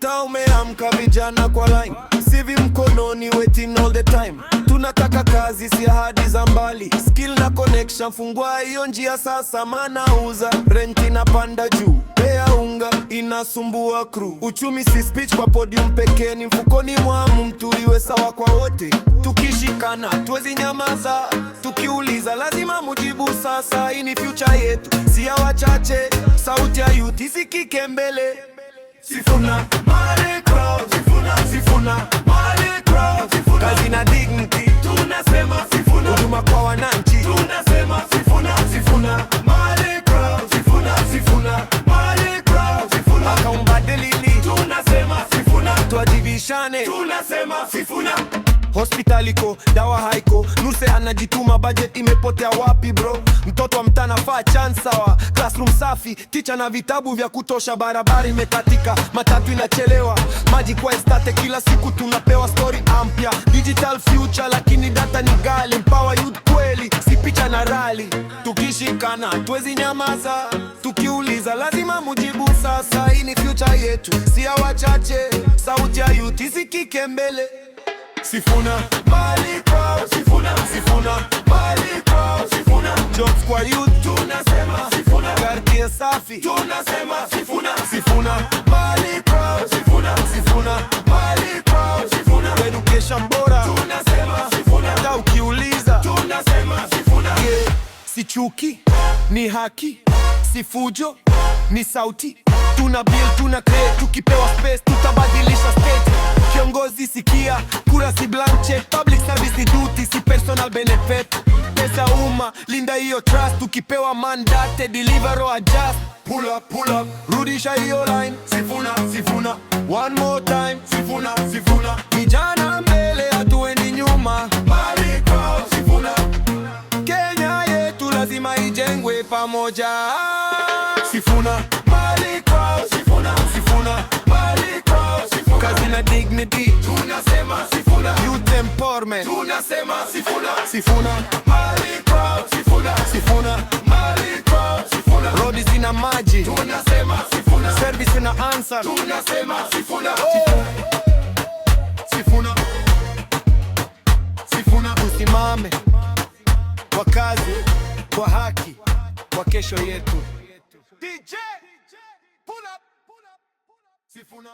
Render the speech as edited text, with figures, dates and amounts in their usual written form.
Mtaa umeamka, vijana kwa line, CV mkononi, waiting all the time. Tunataka kazi, si ahadi za mbali, skill na connection. Fungua hiyo njia sasa, manauza rent inapanda juu, pea unga inasumbua crew. Uchumi si speech kwa podium pekee, ni mfukoni mwa mtu. Iwe sawa kwa wote, tukishikana tuwezi nyamaza. Tukiuliza lazima mujibu sasa. Hii ni future yetu, si ya wachache. Sauti ya youth isikike mbele. Sifuna Mali Crowd, Sifuna Mali Crowd. Kazi na dignity tunasema Sifuna. Huduma kwa wananchi tunasema Sifuna. Sifuna Mali Crowd, Sifuna Mali Crowd. Akaumbadilili tunasema Sifuna. Tuajibishane tunasema Sifuna. Hospitali iko, dawa haiko, nurse anajituma, budget imepotea wapi bro? Mtoto wa mtaa anafaa chance sawa, classroom safi, teacher na vitabu vya kutosha. Barabara imekatika, matatu inachelewa, maji kwa estate, kila siku tunapewa story ampya. Digital future lakini data ni ghali. Empower youth kweli, si picha na rally. Tukishikana tuwezi nyamaza, tukiuliza lazima mujibu sasa. Hii ni future yetu, si ya wachache. Sauti ya youth isikike mbele. Sifuna Mali Crowd, Sifuna Mali Crowd, Sifuna. Jobs kwa youth tunasema Sifuna. Quartier safi tunasema Sifuna. Sifuna Mali Crowd, Sifuna Mali Crowd, Sifuna. Education bora tunasema Sifuna. Hata ukiuliza tunasema Sifuna. Yeah. Si chuki, ni haki, si fujo, ni sauti. Tuna build, tuna create, tukipewa space tutabadilisha state. Kiongozi sikia, kura si blank check. Public service ni duty, si personal benefit. Pesa umma, linda hiyo trust. Tukipewa mandate, deliver or adjust. Pull up, rudisha hiyo line. Sifuna, one more time. Sifuna, vijana mbele, hatuendi nyuma. Mali Crowd, Sifuna. Kenya yetu lazima ijengwe pamoja. Sifuna Mali Crowd, Sifuna Mali Crowd, Sifuna. Kazi na dignity tunasema Sifuna. Youth empowerment tunasema Sifuna. Sifuna Mali Crowd, Sifuna Mali Crowd, Sifuna. Roads zina maji tunasema Sifuna. Service na answer tunasema Sifuna. Sifuna, usimame kwa kazi, kwa haki, kwa kesho yetu. DJ, pull up, Sifuna.